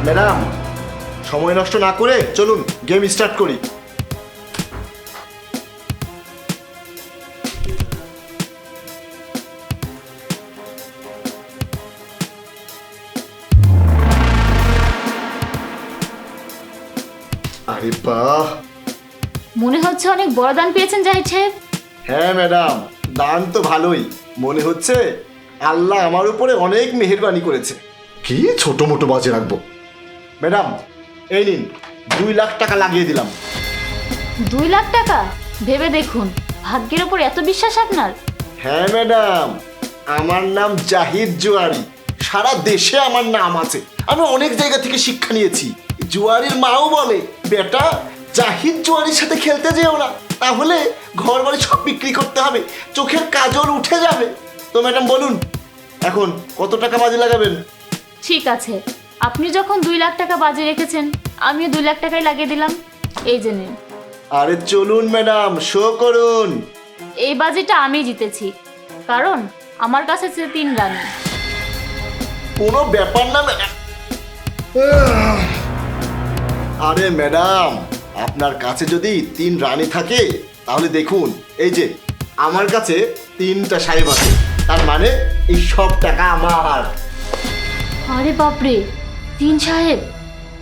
Madam, সময় নষ্ট না করে চলুন গেম স্টার্ট করি। আরে বাহ, মনে হচ্ছে অনেক বড় দান পেয়েছেন জাহিদ সাহেব। হ্যাঁ ম্যাডাম, দান তো ভালোই। মনে হচ্ছে আল্লাহ আমার উপরে অনেক মেহেরবানি করেছে। কি ছোট মোটো বাজে রাখবো। ম্যাডাম, এই নিন 2 লাখ টাকা লাগিয়ে দিলাম। 2 লাখ টাকা? ভেবে দেখুন, ভাগ্যের ওপর এত বিশ্বাস আপনার। হ্যাঁ ম্যাডাম, আমার নাম জাহিদ জুয়ারি। সারা দেশে আমার নাম আছে। আমি অনেক জায়গা থেকে শিক্ষা নিয়েছি। জুয়ারির মাও বলে, বেটা জাহিদ জুয়ারির সাথে খেলতে যেও না, তাহলে ঘর বাড়ি সব বিক্রি করতে হবে, চোখের কাজল উঠে যাবে। তো ম্যাডাম বলুন, এখন কত টাকা বাজে লাগাবেন? ঠিক আছে, আপনি যখন 2 লাখ টাকা বাজে রেখেছেন, আমিও 2 লাখ টাকাই লাগিয়ে দিলাম। এই যে নিন। আরে চলুন ম্যাডাম, শো করুন। এই বাজিটা আমি জিতেছি, কারণ আমার কাছে আছে 3 রানী। কোনো ব্যাপার না ম্যাডাম। আরে ম্যাডাম, আপনার কাছে যদি 3 রানী থাকে, তাহলে দেখুন এই যে আমার কাছে 3টা সাহেব আছে। তার মানে এই সব টাকা আমার। আরে বাপরে, 3 সাহেব!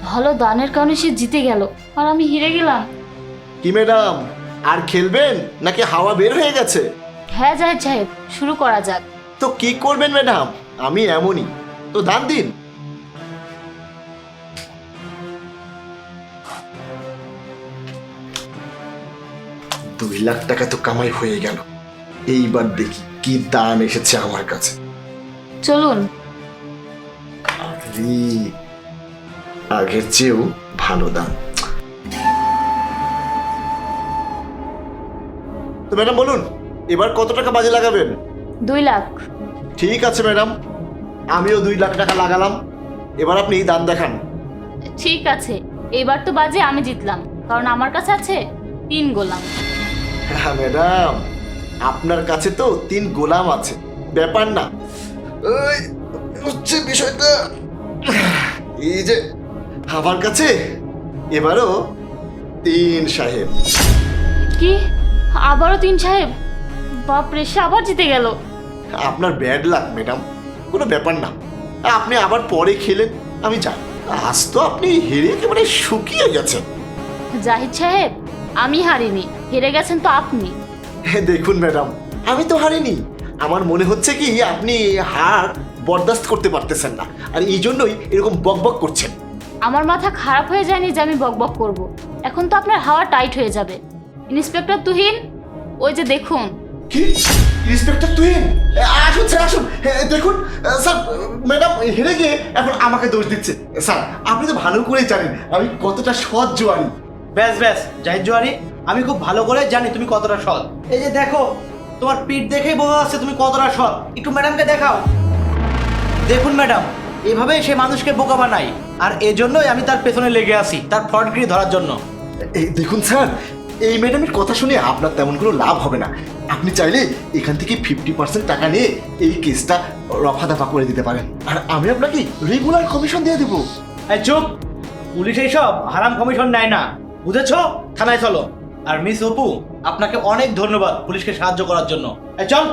ভালো দানের কারণে সে জিতে গেল, আর আমি হেরে গেলাম। কি ম্যাডাম, আর খেলবেন নাকি হাওয়া বের হয়ে গেছে? হ্যাঁ জাহিদ সাহেব, শুরু করা যাক। তো কি করবেন ম্যাডাম, আমি এমনই। তো দান দিন। $2 লাখ তো কামাই হয়ে গেল। এইবার দেখি কি দান এসেছে আমার কাছে। চলুন। আরে, আগের চেয়েও ভালো দাম। তো ম্যাডাম বলুন, এবার কত টাকা বাজে লাগাবেন? 2 লাখ। ঠিক আছে ম্যাডাম, আমিও 2 লাখ টাকা লাগালাম। এবার আপনি দান দেখান। ঠিক আছে, এবার তো বাজে আমি জিতলাম, কারণ আমার কাছে আছে 3 গোলাম। হ্যাঁ ম্যাডাম, আপনার কাছে তো 3 গোলাম আছে, ব্যাপার না। ওই হচ্ছে বিষয়টা। এই যে আমার কাছে এবারও 3 সাহেব। কি? আবারও 3 সাহেব? বাপরে, সে আবার জিতে গেল। আপনার ব্যাড লাক ম্যাডাম, কোনো ব্যাপার না। আপনি আবার পরে খেলেন, আমি জানি। আজ তো আপনি হেরে একেবারে শুকিয়ে গেছেন। জাহিদ সাহেব, আমি হারিনি, হেরে গেছেন তো আপনি। দেখুন ম্যাডাম, আমি তো হারিনি। আমার মনে হচ্ছে কি আপনি হার বরদাস্ত করতে পারতেছেন না, আর এই জন্যই এরকম বকবক করছেন। আমার মাথা খারাপ হয়ে যায়নি যে আমি বকবক করব। এখন তো আপনার হাওয়া টাইট হয়ে যাবে। ইন্সপেক্টর তুহিন, ওই যে দেখুন। কি ইন্সপেক্টর তুহিন? আসুন স্যার, আসুন। দেখুন স্যার, ম্যাডাম হেরে গিয়ে এখন আমাকে দোষ দিচ্ছে। স্যার, আপনি তো ভালো করেই জানেন আমি কতটা সৎ জোয়ারি। ব্যাস ব্যাস জাহিদ জোয়ারি, আমি খুব ভালো করে জানি তুমি কতটা সৎ। এই যে দেখো, তোমার পিঠ দেখেই বোঝা যাচ্ছে তুমি কতটা সৎ। একটু ম্যাডামকে দেখাও। দেখুন ম্যাডাম, এভাবে সে মানুষকে বোকা বানায়, আর এজন্যই আমি তার পেছনে লেগে আছি, তার ফ্রডগিরি ধরার জন্য। এই দেখুন স্যার, এই ম্যাডামের কথা শুনে আপনার তেমন কোনো লাভ হবে না। আপনি চাইলে এখান থেকে 50% টাকা নিয়ে এই কেসটা রফা দফা করে দিতে পারেন, আর আমি আপনাকে রেগুলার কমিশন দিয়ে দেবো। এই চুপ! পুলিশ এইসব হারাম কমিশন নেয় না, বুঝেছো? থানায় চলো। আর মিস অপু, আপনাকে অনেক ধন্যবাদ পুলিশকে সাহায্য করার জন্য। এই চল।